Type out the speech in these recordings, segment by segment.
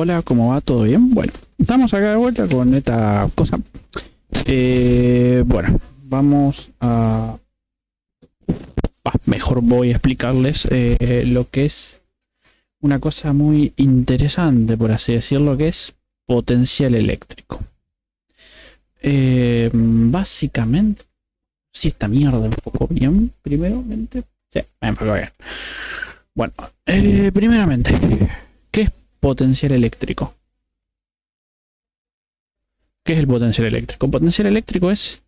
Hola, ¿cómo va? ¿Todo bien? Bueno, estamos acá de vuelta con esta cosa. Bueno, vamos a... mejor voy a explicarles lo que es una cosa muy interesante, por así decirlo, que es potencial eléctrico. Básicamente, si esta mierda enfocó bien, primeramente. Sí, me enfocó bien. Bueno, primeramente, ¿qué es potencial eléctrico? ¿Qué es el potencial eléctrico? Potencial eléctrico es...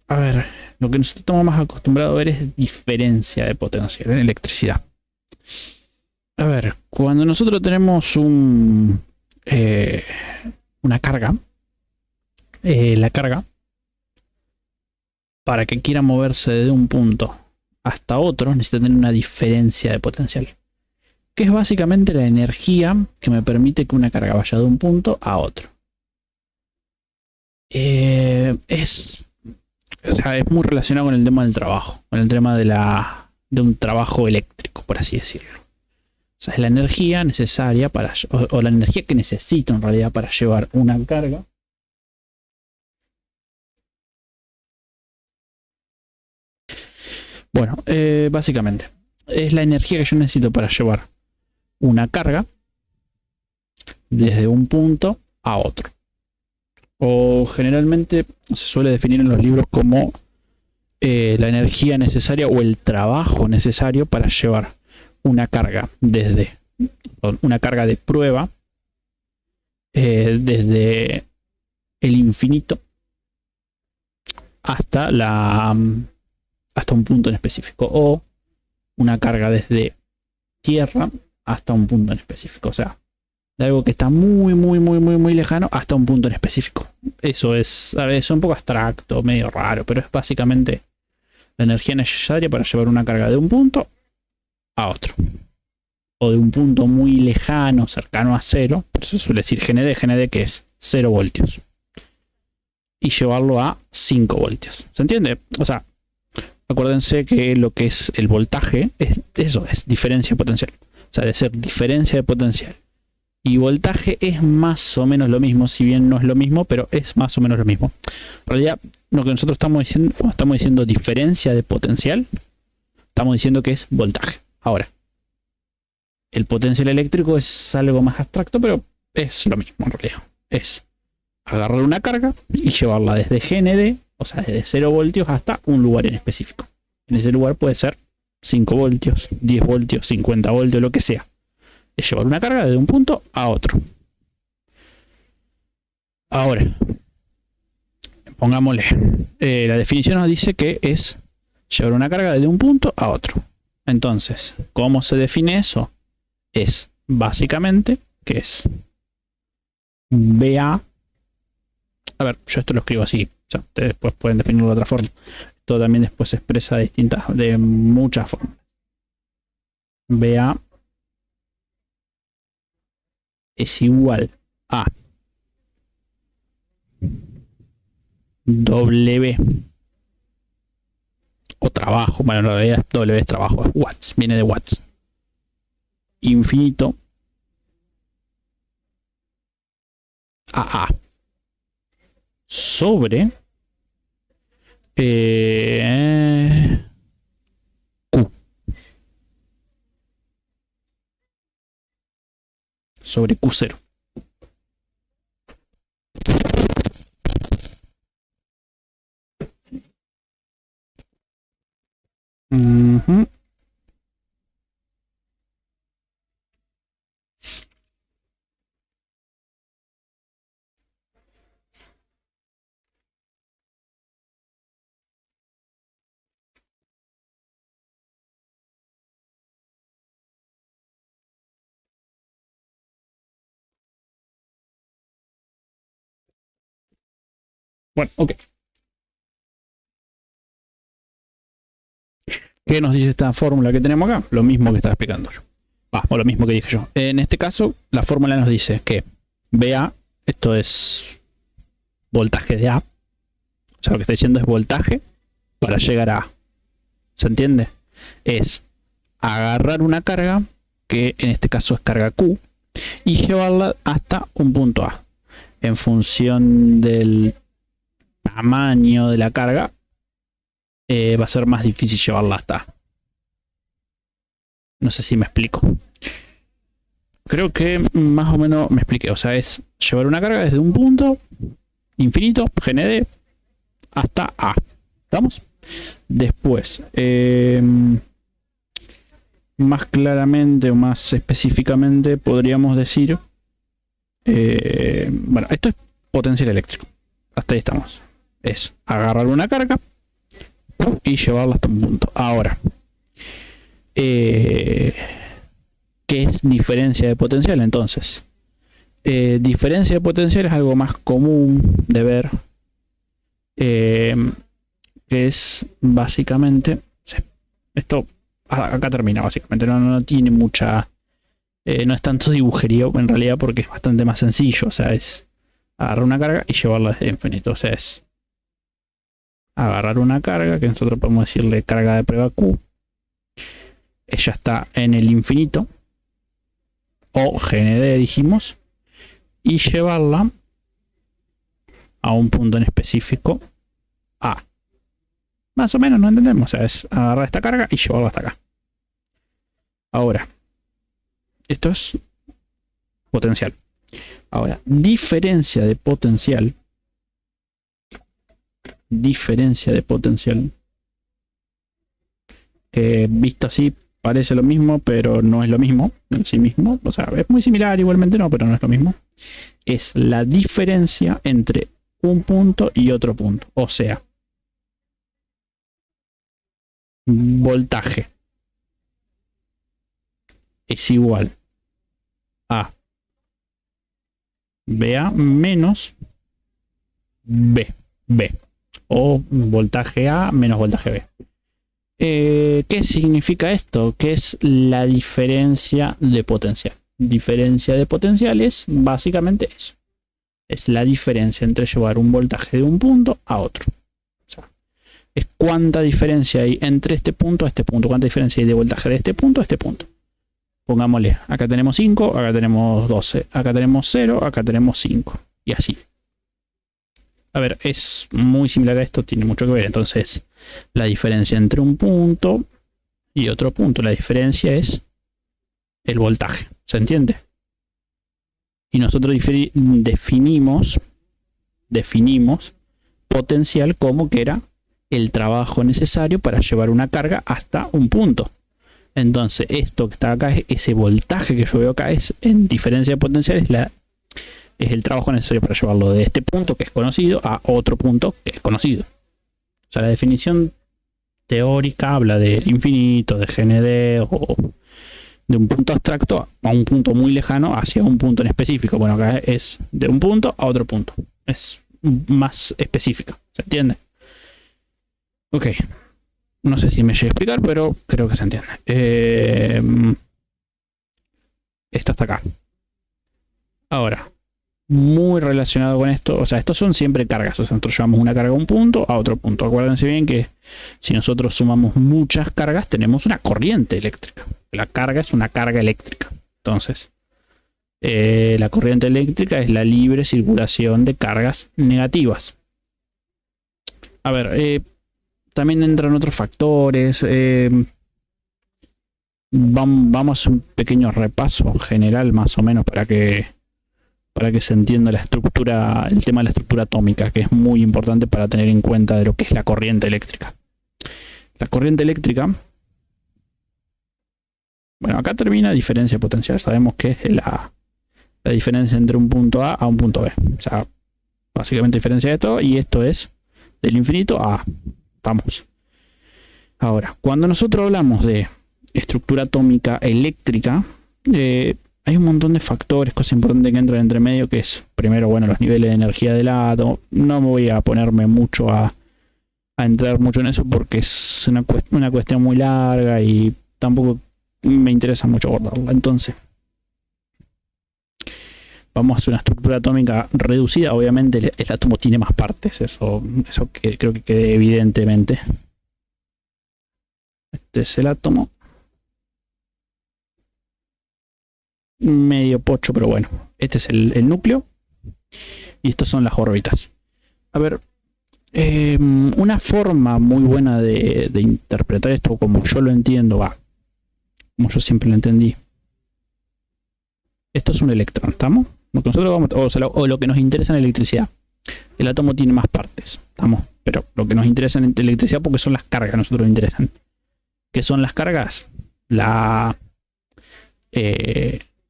A ver, lo que nosotros estamos más acostumbrados a ver es diferencia de potencial en electricidad. A ver, cuando nosotros tenemos una carga, la carga, para que quiera moverse de un punto hasta otro, necesita tener una diferencia de potencial, que es básicamente la energía que me permite que una carga vaya de un punto a otro. Es muy relacionado con el tema del trabajo, con el tema de un trabajo eléctrico, por así decirlo. O sea, es la energía necesaria o la energía que necesito en realidad para llevar una carga. Bueno, básicamente es la energía que yo necesito para llevar una carga desde un punto a otro. O generalmente se suele definir en los libros como la energía necesaria o el trabajo necesario para llevar una carga desde una carga de prueba desde el infinito hasta un punto en específico, o una carga desde tierra hasta un punto en específico, o sea, de algo que está muy lejano hasta un punto en específico. Eso es, a veces, un poco abstracto, medio raro, pero es básicamente la energía necesaria para llevar una carga de un punto a otro, o de un punto muy lejano, cercano a cero, por eso suele decir GND, que es 0 voltios, y llevarlo a 5 voltios. ¿Se entiende? O sea, acuérdense que lo que es el voltaje es eso, es diferencia de potencial. O sea, de ser diferencia de potencial y voltaje es más o menos lo mismo, si bien no es lo mismo, pero es más o menos lo mismo. En realidad, lo que nosotros estamos diciendo, cuando estamos diciendo diferencia de potencial, estamos diciendo que es voltaje. Ahora, el potencial eléctrico es algo más abstracto, pero es lo mismo en realidad. Es agarrar una carga y llevarla desde GND, o sea, desde 0 voltios hasta un lugar en específico. En ese lugar puede ser 5 voltios, 10 voltios, 50 voltios, lo que sea. Es llevar una carga de un punto a otro. Ahora, pongámosle, la definición nos dice que es llevar una carga de un punto a otro. Entonces, ¿cómo se define eso? Es básicamente que es BA. A ver, yo esto lo escribo así. O sea, ustedes después pueden definirlo de otra forma. Esto también después se expresa de muchas formas. BA es igual a W o trabajo. Bueno, en realidad W es trabajo, es watts, viene de watts. Infinito a sobre Q sobre Q0. Bueno, ok. ¿Qué nos dice esta fórmula que tenemos acá? Lo mismo que estaba explicando yo. O lo mismo que dije yo. En este caso, la fórmula nos dice que BA, esto es voltaje de A. O sea, lo que está diciendo es voltaje para llegar a A. ¿Se entiende? Es agarrar una carga, que en este caso es carga Q, y llevarla hasta un punto A. En función del tamaño de la carga, va a ser más difícil llevarla hasta A. No sé si me explico. Creo que más o menos me expliqué. O sea, es llevar una carga desde un punto infinito, GND, hasta A. ¿Estamos? Después, más claramente o más específicamente podríamos decir, bueno, esto es potencial eléctrico. Hasta ahí estamos. Es agarrar una carga y llevarla hasta un punto. Ahora, ¿qué es diferencia de potencial entonces? Diferencia de potencial es algo más común de ver, que es básicamente, esto acá termina básicamente, no tiene mucha, no es tanto dibujería en realidad, porque es bastante más sencillo. O sea, es agarrar una carga y llevarla desde infinito. O sea, es agarrar una carga, que nosotros podemos decirle carga de prueba Q, ella está en el infinito, o GND dijimos, y llevarla a un punto en específico A. Más o menos, no entendemos. O sea, es agarrar esta carga y llevarla hasta acá. Ahora, esto es potencial. Ahora, diferencia de potencial. Que visto así parece lo mismo, pero no es lo mismo en sí mismo. O sea, es muy similar igualmente, no, pero no es lo mismo. Es la diferencia entre un punto y otro punto. O sea, voltaje es igual a VA menos B. O voltaje A menos voltaje B. ¿Qué significa esto? ¿Qué es la diferencia de potencial? Diferencia de potencial es básicamente eso. Es la diferencia entre llevar un voltaje de un punto a otro. O sea, es cuánta diferencia hay entre este punto a este punto. Cuánta diferencia hay de voltaje de este punto a este punto. Pongámosle, acá tenemos 5, acá tenemos 12, acá tenemos 0, acá tenemos 5. Y así. A ver, es muy similar a esto, tiene mucho que ver. Entonces, la diferencia entre un punto y otro punto, la diferencia es el voltaje. ¿Se entiende? Y nosotros definimos potencial como que era el trabajo necesario para llevar una carga hasta un punto. Entonces, esto que está acá, ese voltaje que yo veo acá, es en diferencia de potencial, es el trabajo necesario para llevarlo de este punto que es conocido a otro punto que es conocido. O sea, la definición teórica habla del infinito, de GND, o de un punto abstracto a un punto muy lejano hacia un punto en específico. Bueno, acá es de un punto a otro punto. Es más específica. ¿Se entiende? Ok. No sé si me llegué a explicar, pero creo que se entiende. Esto hasta acá. Ahora, muy relacionado con esto, o sea, estos son siempre cargas. O sea, nosotros llevamos una carga a un punto a otro punto. Acuérdense bien que si nosotros sumamos muchas cargas, tenemos una corriente eléctrica. La carga es una carga eléctrica. Entonces, la corriente eléctrica es la libre circulación de cargas negativas. A ver, también entran otros factores. Vamos a un pequeño repaso general, más o menos, para que se entienda la estructura, el tema de la estructura atómica, que es muy importante para tener en cuenta de lo que es la corriente eléctrica. La corriente eléctrica, bueno, acá termina diferencia potencial. Sabemos que es la diferencia entre un punto A un punto B. O sea, básicamente diferencia de esto, y esto es del infinito a A. Vamos. Ahora, cuando nosotros hablamos de estructura atómica eléctrica, hay un montón de factores, cosas importantes que entran entre medio, que es, primero, bueno, los niveles de energía del átomo. No me voy a ponerme mucho a entrar mucho en eso, porque es una cuestión muy larga y tampoco me interesa mucho abordarla. Entonces, vamos a hacer una estructura atómica reducida. Obviamente el átomo tiene más partes, eso que creo que quede evidentemente. Este es el átomo. medio pocho, pero bueno. Este es el núcleo. Y estos son las órbitas. A ver, una forma muy buena de interpretar esto, como yo lo entiendo, como yo siempre lo entendí. Esto es un electrón, ¿estamos? Lo que nosotros vamos, o lo que nos interesa en electricidad. El átomo tiene más partes, ¿estamos? Pero lo que nos interesa en electricidad, porque son las cargas, nosotros nos interesan. ¿Qué son las cargas? La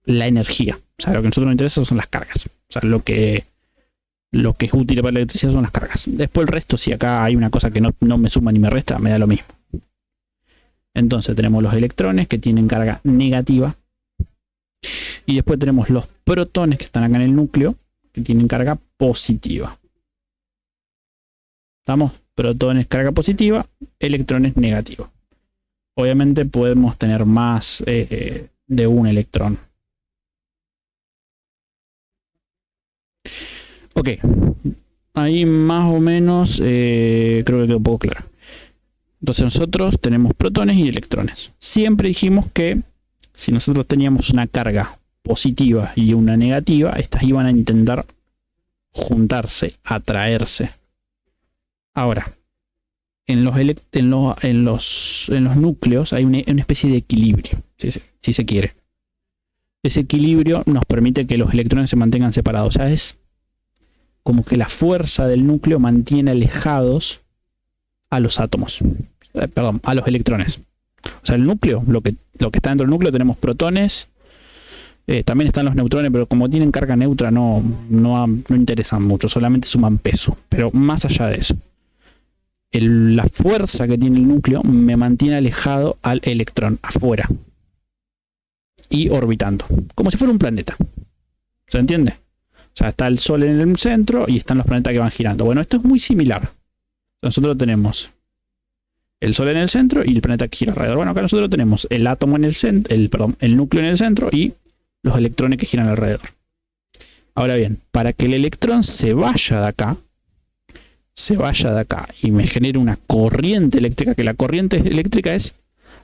energía. O sea, lo que a nosotros nos interesa son las cargas. O sea, lo que es útil para la electricidad son las cargas. Después el resto, si acá hay una cosa que no me suma ni me resta, me da lo mismo. Entonces tenemos los electrones que tienen carga negativa. Y después tenemos los protones que están acá en el núcleo, que tienen carga positiva. ¿Estamos? Protones carga positiva, electrones negativos. Obviamente podemos tener más de un electrón. Ok, ahí más o menos creo que quedó un poco claro. Entonces nosotros tenemos protones y electrones. Siempre dijimos que si nosotros teníamos una carga positiva y una negativa, estas iban a intentar juntarse, atraerse. Ahora, en los núcleos hay una especie de equilibrio, si se quiere. Ese equilibrio nos permite que los electrones se mantengan separados. O sea, es como que la fuerza del núcleo mantiene alejados a los átomos. Perdón, a los electrones. O sea, el núcleo, lo que está dentro del núcleo, tenemos protones. También están los neutrones, pero como tienen carga neutra no interesan mucho, solamente suman peso. Pero más allá de eso, la fuerza que tiene el núcleo me mantiene alejado al electrón afuera y orbitando, como si fuera un planeta. ¿Se entiende? O sea, está el Sol en el centro y están los planetas que van girando. Bueno, esto es muy similar. Nosotros tenemos el Sol en el centro y el planeta que gira alrededor. Bueno, acá nosotros tenemos el átomo en el centro, el núcleo en el centro y los electrones que giran alrededor. Ahora bien, para que el electrón se vaya de acá y me genere una corriente eléctrica, que la corriente eléctrica es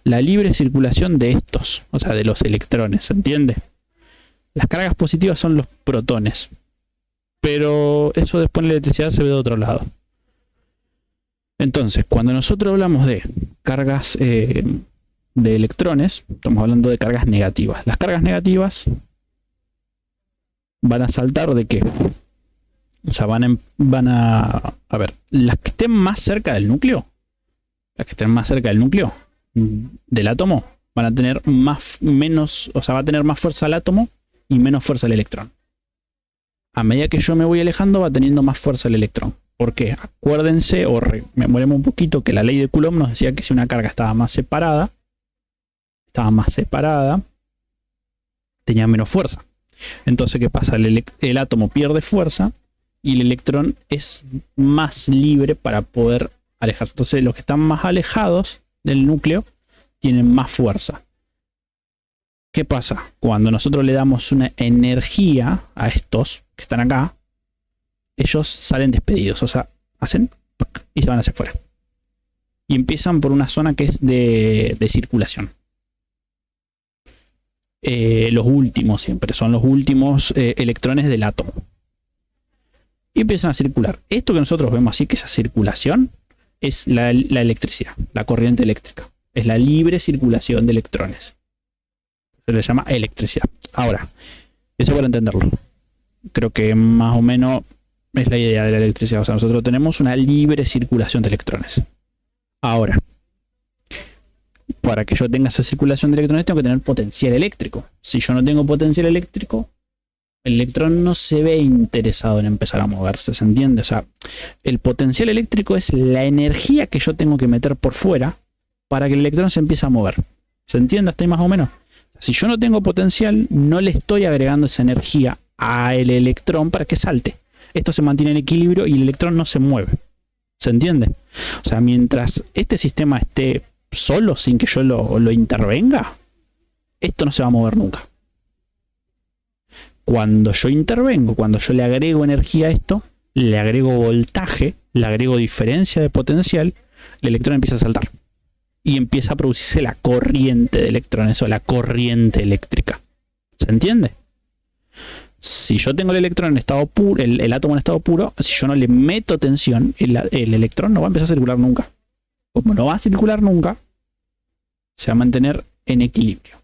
la libre circulación de estos, o sea, de los electrones, ¿se entiende? Las cargas positivas son los protones, pero eso después en la electricidad se ve de otro lado. Entonces, cuando nosotros hablamos de cargas de electrones, estamos hablando de cargas negativas. Las cargas negativas van a saltar de qué? O sea, a ver, las que estén más cerca del núcleo, del átomo, van a tener va a tener más fuerza el átomo y menos fuerza el electrón. A medida que yo me voy alejando, va teniendo más fuerza el electrón. ¿Por qué? Acuérdense, memoremos un poquito, que la ley de Coulomb nos decía que si una carga estaba más separada, tenía menos fuerza. Entonces, ¿qué pasa? El átomo pierde fuerza y el electrón es más libre para poder alejarse. Entonces, los que están más alejados del núcleo tienen más fuerza. ¿Qué pasa? Cuando nosotros le damos una energía a estos que están acá, ellos salen despedidos, o sea, hacen y se van hacia afuera. Y empiezan por una zona que es de circulación. Los últimos siempre son los últimos electrones del átomo. Y empiezan a circular. Esto que nosotros vemos así, que esa circulación, es la electricidad, la corriente eléctrica. Es la libre circulación de electrones. Se le llama electricidad. Ahora, eso para entenderlo. Creo que más o menos es la idea de la electricidad. O sea, nosotros tenemos una libre circulación de electrones. Ahora, para que yo tenga esa circulación de electrones, tengo que tener potencial eléctrico. Si yo no tengo potencial eléctrico, el electrón no se ve interesado en empezar a moverse, ¿se entiende? O sea, el potencial eléctrico es la energía que yo tengo que meter por fuera para que el electrón se empiece a mover. ¿Se entiende hasta ahí más o menos? Si yo no tengo potencial, no le estoy agregando esa energía al electrón para que salte. Esto se mantiene en equilibrio y el electrón no se mueve. ¿Se entiende? O sea, mientras este sistema esté solo, sin que yo lo intervenga, esto no se va a mover nunca. Cuando yo intervengo, cuando yo le agrego energía a esto, le agrego voltaje, le agrego diferencia de potencial, el electrón empieza a saltar. Y empieza a producirse la corriente de electrones o la corriente eléctrica. ¿Se ¿Se entiende? Si yo tengo el electrón en estado puro, el átomo en estado puro, si yo no le meto tensión, el electrón no va a empezar a circular nunca. Como no va a circular nunca, se va a mantener en equilibrio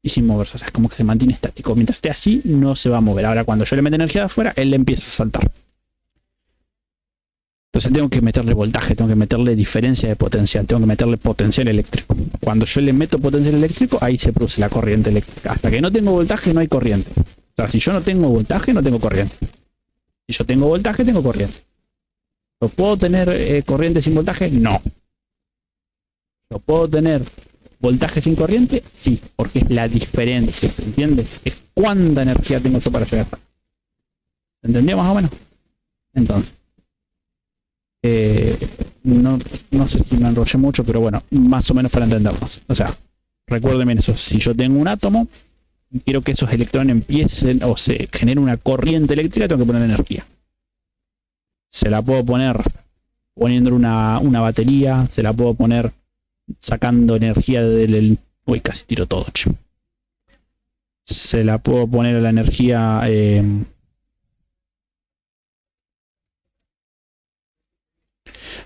y sin moverse. O sea, es como que se mantiene estático. Mientras esté así, no se va a mover. Ahora, cuando yo le meto energía de afuera, él le empieza a saltar. Entonces tengo que meterle voltaje, tengo que meterle diferencia de potencial, tengo que meterle potencial eléctrico. Cuando yo le meto potencial eléctrico, ahí se produce la corriente eléctrica. Hasta que no tengo voltaje, no hay corriente. O sea, si yo no tengo voltaje, no tengo corriente. Si yo tengo voltaje, tengo corriente. ¿Yo puedo tener corriente sin voltaje? No. ¿Yo puedo tener voltaje sin corriente? Sí, porque es la diferencia, ¿entiendes? Es cuánta energía tengo yo para llegar. ¿Entendió más o menos? Entonces, no sé si me enrollé mucho, pero bueno, más o menos para entendernos. O sea, recuerden bien eso. Si yo tengo un átomo, quiero que esos electrones empiecen o se genere una corriente eléctrica, tengo que poner energía. Se la puedo poner poniendo una batería, se la puedo poner sacando energía del... Uy, casi tiro todo, che. Se la puedo poner a la energía...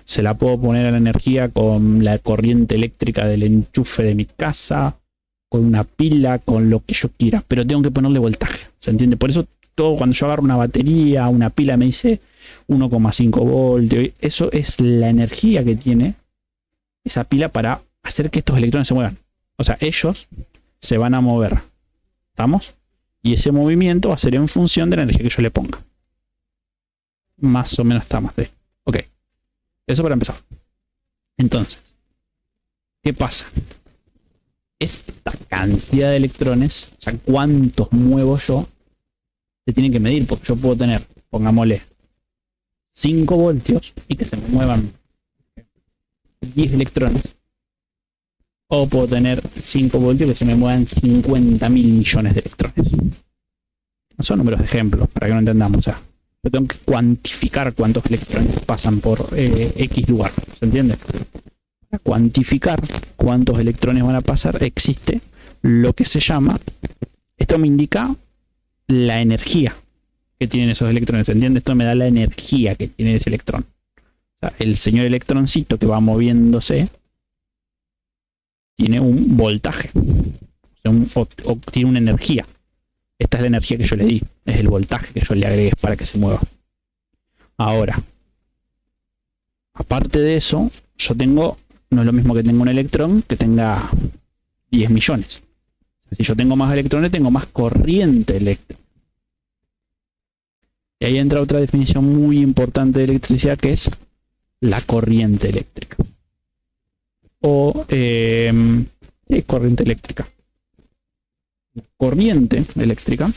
se la puedo poner a la energía con la corriente eléctrica del enchufe de mi casa, con una pila, con lo que yo quiera, pero tengo que ponerle voltaje, ¿se entiende? Por eso todo, cuando yo agarro una batería, una pila, me dice 1,5 voltios, eso es la energía que tiene esa pila para hacer que estos electrones se muevan. O sea, ellos se van a mover, ¿estamos? Y ese movimiento va a ser en función de la energía que yo le ponga. Más o menos estamos de... Ok. Eso para empezar. Entonces, ¿qué pasa? Esta cantidad de electrones, o sea, cuántos muevo yo, se tienen que medir, porque yo puedo tener, pongámosle, 5 voltios y que se me muevan 10 electrones. O puedo tener 5 voltios y que se me muevan 50.000 millones de electrones. Son números de ejemplos, para que no entendamos. O sea, yo tengo que cuantificar cuántos electrones pasan por X lugar. ¿Se entiende? Para cuantificar cuántos electrones van a pasar, existe lo que se llama... Esto me indica la energía que tienen esos electrones. ¿Se entiende? Esto me da la energía que tiene ese electrón. O sea, el señor electroncito que va moviéndose tiene un voltaje. O tiene una energía. Esta es la energía que yo le di. Es el voltaje que yo le agregué para que se mueva. Ahora, aparte de eso, yo tengo... No es lo mismo que tenga un electrón que tenga 10 millones. Si yo tengo más electrones, tengo más corriente eléctrica. Y ahí entra otra definición muy importante de electricidad, que es la corriente eléctrica. O corriente eléctrica. Corriente eléctrica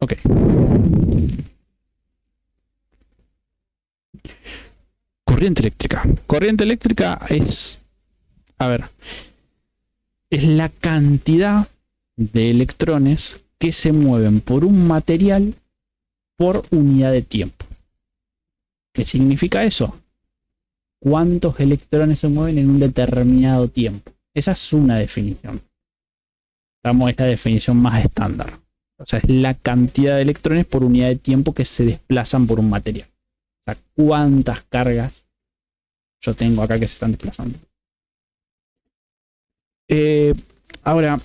ok. Corriente eléctrica. Corriente eléctrica es... A ver. Es la cantidad de electrones que se mueven por un material por unidad de tiempo. ¿Qué significa eso? ¿Cuántos electrones se mueven en un determinado tiempo? Esa es una definición. Damos esta definición más estándar. O sea, es la cantidad de electrones por unidad de tiempo que se desplazan por un material. O sea, cuántas cargas yo tengo acá que se están desplazando. Ahora,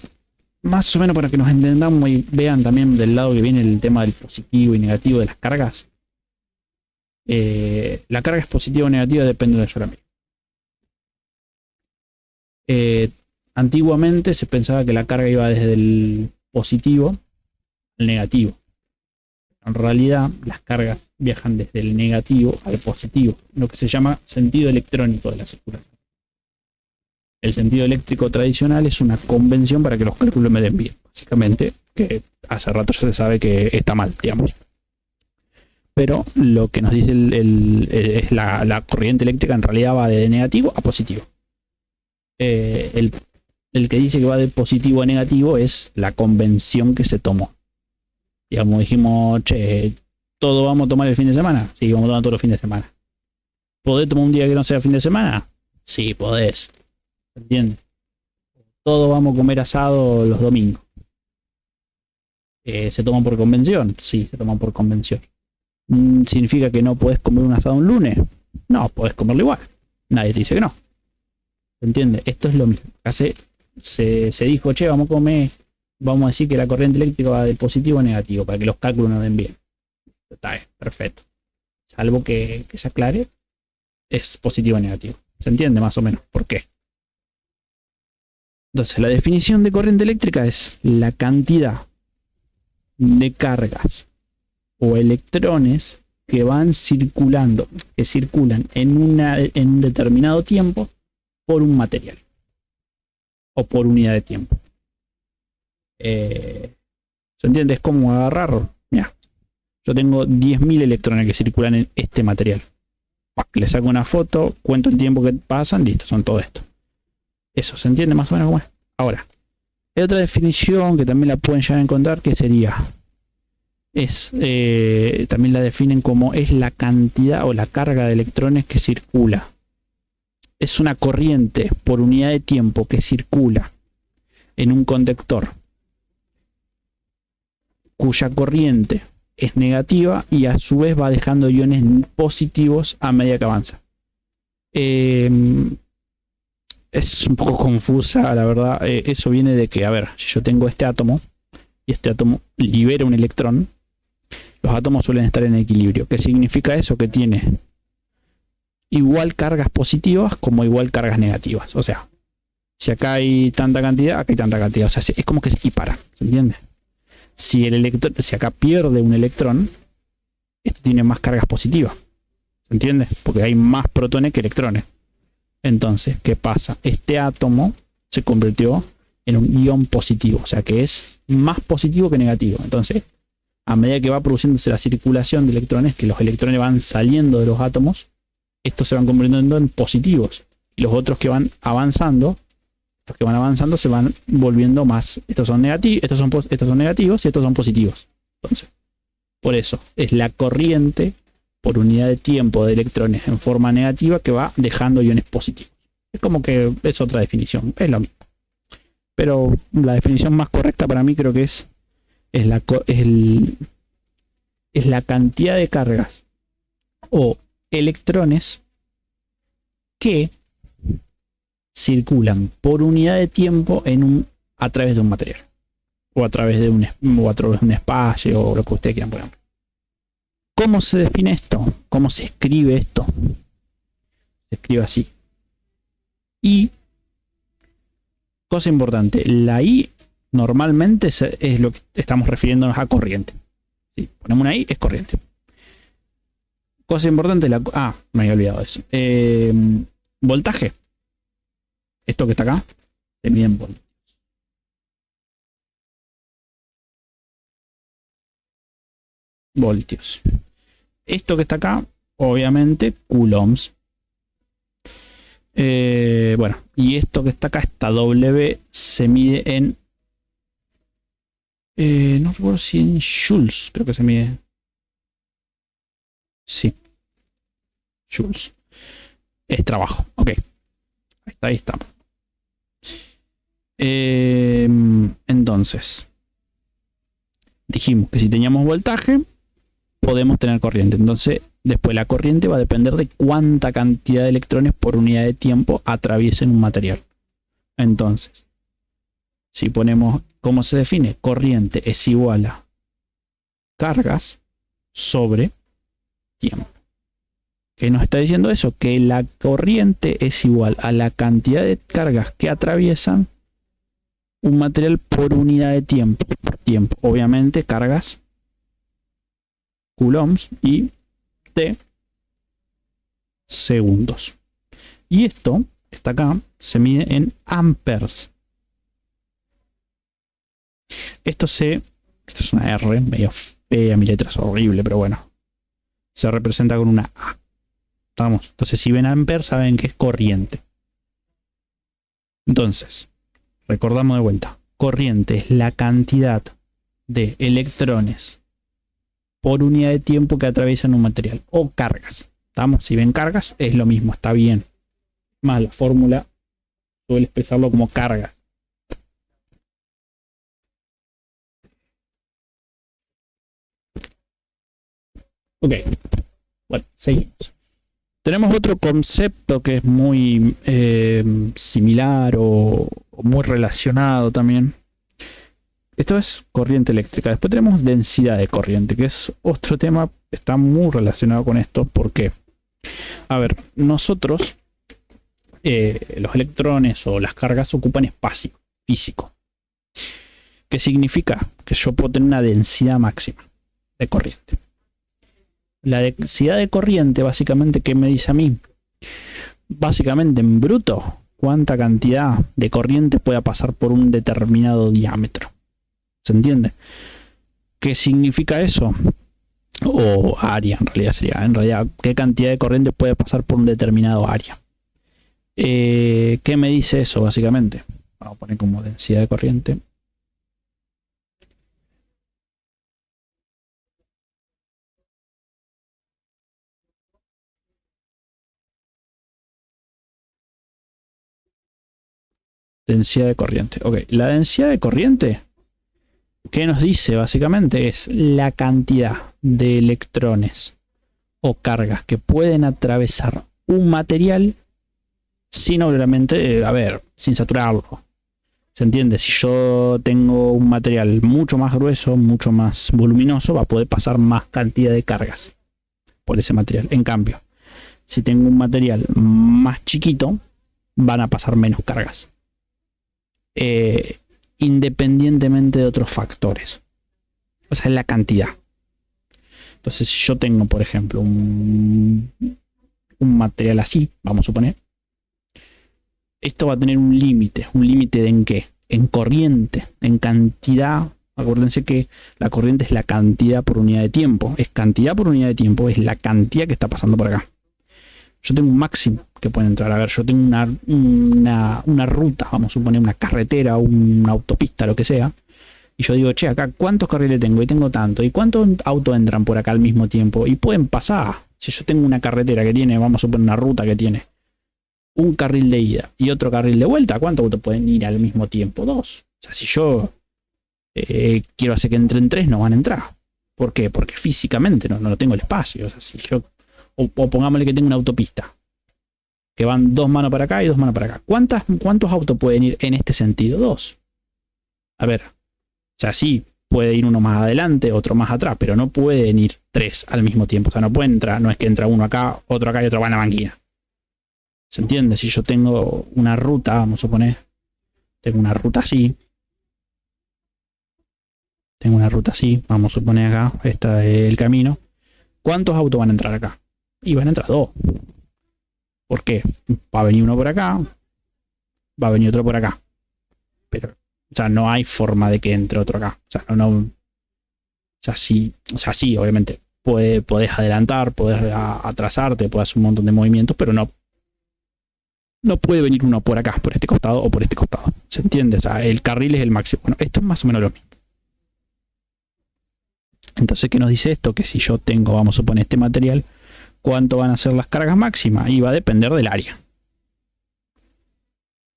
más o menos para que nos entendamos y vean también del lado que viene el tema del positivo y negativo de las cargas. La carga es positiva o negativa, depende de la medida. Antiguamente se pensaba que la carga iba desde el positivo al negativo. En realidad, las cargas viajan desde el negativo al positivo, lo que se llama sentido electrónico de la circulación. El sentido eléctrico tradicional es una convención para que los cálculos me den bien. Básicamente, que hace rato ya se sabe que está mal, digamos. Pero lo que nos dice es la corriente eléctrica en realidad va de negativo a positivo. El que dice que va de positivo a negativo es la convención que se tomó. Digamos, dijimos, che, ¿Todo vamos a tomar el fin de semana? Sí, vamos a tomar todos los fines de semana. ¿Podés tomar un día que no sea fin de semana? Sí, podés. ¿Entiendes? ¿Todo vamos a comer asado los domingos? ¿Se toman por convención? Sí, se toman por convención. ¿Significa que no podés comer un asado un lunes? No, podés comerlo igual. Nadie te dice que no. ¿Entiendes? Esto es lo mismo. Acá se dijo, che, vamos a comer, vamos a decir que la corriente eléctrica va de positivo a negativo para que los cálculos nos den bien. Está bien, perfecto. Salvo que se aclare, es positivo o negativo. ¿Se entiende más o menos por qué? Entonces, la definición de corriente eléctrica es la cantidad de cargas o electrones que van circulando, que circulan en un determinado tiempo por un material o por unidad de tiempo. ¿Se entiende? Es como agarrar, mira, yo tengo 10.000 electrones que circulan en este material. Le saco una foto, cuento el tiempo que pasan, listo, son todo esto. Eso, ¿se entiende más o menos cómo es? Ahora, hay otra definición que también la pueden llegar a encontrar, que sería, también la definen como es la cantidad o la carga de electrones que circula. Es una corriente por unidad de tiempo que circula en un conductor cuya corriente es negativa y a su vez va dejando iones positivos a medida que avanza. Es un poco confusa, la verdad. Eso viene de que, a ver, si yo tengo este átomo y este átomo libera un electrón, los átomos suelen estar en equilibrio. ¿Qué significa eso? Que tiene igual cargas positivas como igual cargas negativas. O sea, si acá hay tanta cantidad, acá hay tanta cantidad. O sea, es como que se equipara, ¿se entiende? Si acá pierde un electrón, esto tiene más cargas positivas. ¿Se entiende? Porque hay más protones que electrones. Entonces, ¿qué pasa? Este átomo se convirtió en un ion positivo. O sea, que es más positivo que negativo. Entonces, a medida que va produciéndose la circulación de electrones, que los electrones van saliendo de los átomos, estos se van convirtiendo en positivos. Y los otros que van avanzando, se van volviendo más. Estos son negativos, estos son negativos y estos son positivos. Entonces, por eso es la corriente por unidad de tiempo de electrones en forma negativa que va dejando iones positivos. Es como que es otra definición, es lo mismo. Pero la definición más correcta para mí creo que es la cantidad de cargas o electrones que circulan por unidad de tiempo a través de un material o a través de un espacio o lo que ustedes quieran poner. ¿Cómo se define esto? ¿Cómo se escribe esto? Se escribe así. Y, cosa importante, la I normalmente es lo que estamos refiriéndonos a corriente. Si ponemos una I, es corriente. Cosa importante, me había olvidado eso. Voltaje. Esto que está acá, se mide en voltios. Voltios. Esto que está acá, obviamente, coulombs. Bueno, y esto que está acá, esta W, se mide en... no recuerdo si en joules, creo que se mide. Sí. Joules. Es trabajo, ok. Ahí estamos. Entonces, dijimos que si teníamos voltaje, podemos tener corriente. Entonces, después la corriente va a depender de cuánta cantidad de electrones por unidad de tiempo atraviesen un material. Entonces, si ponemos, ¿cómo se define? Corriente es igual a cargas sobre tiempo. ¿Qué nos está diciendo eso? Que la corriente es igual a la cantidad de cargas que atraviesan un material por unidad de tiempo. Por tiempo, obviamente, cargas coulombs y T segundos. Y esto está acá, se mide en amperes. Esto es una R medio fea, mi letra es horrible, pero bueno. Se representa con una A. ¿Estamos? Entonces, si ven amperes, saben que es corriente. Entonces, recordamos de vuelta. Corriente es la cantidad de electrones por unidad de tiempo que atraviesan un material. O cargas. ¿Estamos? Si ven cargas, es lo mismo, está bien. Más la fórmula suele expresarlo como carga. Ok, bueno, seguimos. Tenemos otro concepto que es muy similar o muy relacionado también. Esto es corriente eléctrica. Después tenemos densidad de corriente, que es otro tema que está muy relacionado con esto. ¿Por qué? A ver, nosotros, los electrones o las cargas ocupan espacio físico. ¿Qué significa? Que yo puedo tener una densidad máxima de corriente. La densidad de corriente, básicamente, ¿qué me dice a mí? Básicamente, en bruto, ¿cuánta cantidad de corriente pueda pasar por un determinado diámetro? ¿Se entiende? ¿Qué significa eso? O área, en realidad sería. En realidad, ¿qué cantidad de corriente puede pasar por un determinado área? ¿Qué me dice eso, básicamente? Vamos a poner como densidad de corriente. Densidad de corriente. Ok, la densidad de corriente, ¿qué nos dice básicamente? Es la cantidad de electrones o cargas que pueden atravesar un material sin obviamente, sin saturarlo. ¿Se entiende? Si yo tengo un material mucho más grueso, mucho más voluminoso, va a poder pasar más cantidad de cargas por ese material. En cambio, si tengo un material más chiquito, van a pasar menos cargas. Independientemente de otros factores. O sea, es la cantidad. Entonces, si yo tengo, por ejemplo, un material así, vamos a suponer, esto va a tener un límite. ¿Un límite de en qué? En corriente, en cantidad. Acuérdense que la corriente es la cantidad por unidad de tiempo. Es cantidad por unidad de tiempo, es la cantidad que está pasando por acá. Yo tengo un máximo que puede entrar. A ver, yo tengo una ruta, vamos a suponer una carretera, una autopista, lo que sea. Y yo digo, che, acá ¿cuántos carriles tengo? Y tengo tanto. ¿Y cuántos autos entran por acá al mismo tiempo? Y pueden pasar. Si yo tengo una carretera que tiene, vamos a suponer una ruta que tiene un carril de ida y otro carril de vuelta, ¿cuántos autos pueden ir al mismo tiempo? 2. O sea, si yo quiero hacer que entren 3, no van a entrar. ¿Por qué? Porque físicamente no tengo el espacio. O sea, si yo... O pongámosle que tengo una autopista que van 2 manos para acá y 2 manos para acá. ¿Cuántos autos pueden ir en este sentido? 2. A ver, o sea, sí, puede ir uno más adelante, otro más atrás, pero no pueden ir 3 al mismo tiempo. O sea, no pueden entrar, no es que entra uno acá y otro va en la banquina. ¿Se entiende? Si yo tengo una ruta, vamos a suponer, tengo una ruta así. Tengo una ruta así, vamos a suponer acá, este es el camino. ¿Cuántos autos van a entrar acá? Y van a entrar 2. ¿Por qué? Va a venir uno por acá, va a venir otro por acá. Pero, o sea, no hay forma de que entre otro acá. O sea, o sea, sí, obviamente. Podés adelantar, podés atrasarte, podés hacer un montón de movimientos, pero no puede venir uno por acá, por este costado o por este costado. ¿Se entiende? O sea, el carril es el máximo. Bueno, esto es más o menos lo mismo. Entonces, ¿qué nos dice esto? Que si yo tengo, vamos a suponer, este material, ¿cuánto van a ser las cargas máximas? Y va a depender del área.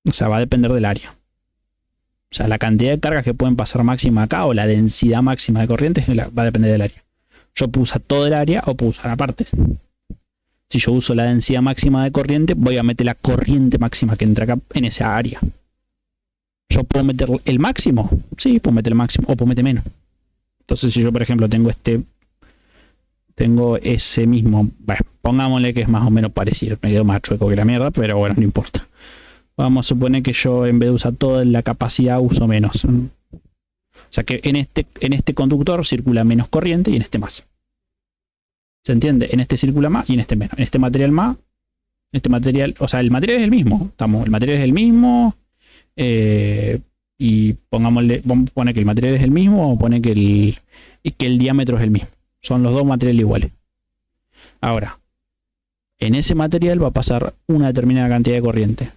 O sea, va a depender del área. O sea, la cantidad de cargas que pueden pasar máxima acá o la densidad máxima de corrientes va a depender del área. Yo puedo usar todo el área o puedo usar aparte. Si yo uso la densidad máxima de corriente, voy a meter la corriente máxima que entra acá en esa área. ¿Yo puedo meter el máximo? Sí, puedo meter el máximo o puedo meter menos. Entonces, si yo, por ejemplo, tengo ese mismo, bueno, pongámosle que es más o menos parecido, me quedo más chueco que la mierda, pero bueno, no importa. Vamos a suponer que yo, en vez de usar toda la capacidad, uso menos. O sea que en este conductor circula menos corriente y en este más. ¿Se entiende? En este circula más y en este menos. En este material más. Este material, o sea, el material es el mismo. El material es el mismo. Y pongámosle, vamos a poner que el material es el mismo, vamos a poner que el diámetro es el mismo. Son los dos materiales iguales. Ahora, en ese material va a pasar una determinada cantidad de corriente.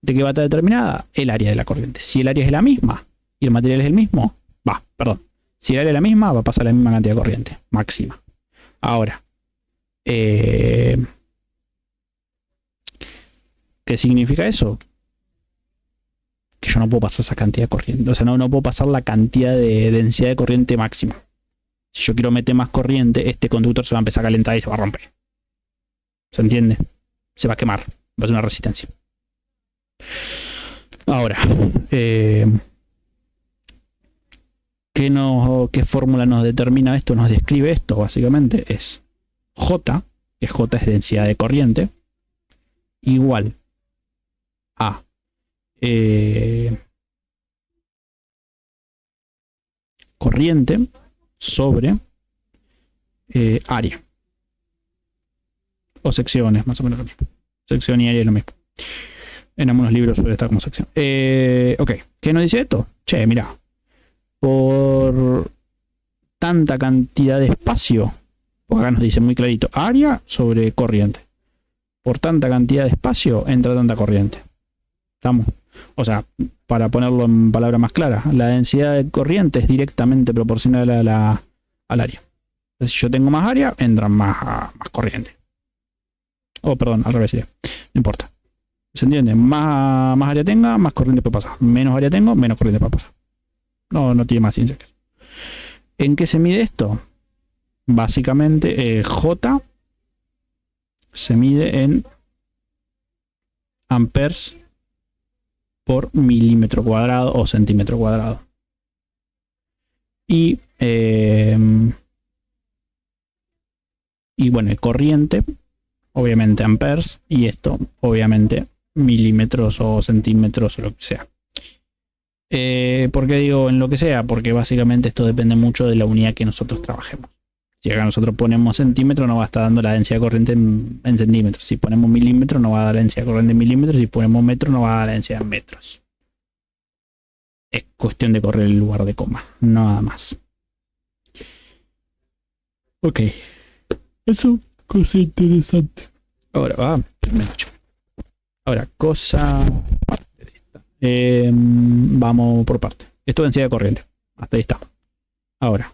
¿De qué va a estar determinada? El área de la corriente. Si el área es la misma y el material es el mismo, perdón. Si el área es la misma, va a pasar la misma cantidad de corriente máxima. Ahora, ¿qué significa eso? Que yo no puedo pasar esa cantidad de corriente. O sea, no puedo pasar la cantidad de densidad de corriente máxima. Si yo quiero meter más corriente, este conductor se va a empezar a calentar y se va a romper. ¿Se entiende? Se va a quemar. Va a ser una resistencia. Ahora, ¿qué fórmula nos determina esto? Nos describe esto, básicamente. Es J, que J es densidad de corriente, igual a corriente sobre área. O secciones, más o menos lo mismo. Sección y área es lo mismo. En algunos libros suele estar como sección. Ok, ¿qué nos dice esto? Che, mira, por tanta cantidad de espacio, porque acá nos dice muy clarito, área sobre corriente. Por tanta cantidad de espacio entra tanta corriente. ¿Estamos? O sea, para ponerlo en palabras más claras, la densidad de corriente es directamente proporcional al área. Entonces, si yo tengo más área, entra más corriente. Perdón, al revés, no importa. ¿Se entiende? Más área tenga, más corriente puede pasar. Menos área tengo, menos corriente puede pasar. No tiene más ciencia que eso. ¿En qué se mide esto? Básicamente, J se mide en amperes por milímetro cuadrado o centímetro cuadrado. Y bueno, corriente, obviamente amperes, y esto, obviamente, milímetros o centímetros o lo que sea. ¿Por qué digo en lo que sea? Porque básicamente esto depende mucho de la unidad que nosotros trabajemos. Si acá nosotros ponemos centímetros, nos va a estar dando la densidad de corriente en centímetros. Si ponemos milímetros, nos va a dar la densidad de corriente en milímetros. Si ponemos metros, nos va a dar la densidad en metros. Es cuestión de correr el lugar de coma, nada más. Ok. Eso, cosa interesante. Ahora, cosa parte de esta. Vamos por parte. Esto es densidad de corriente. Hasta ahí está. Ahora,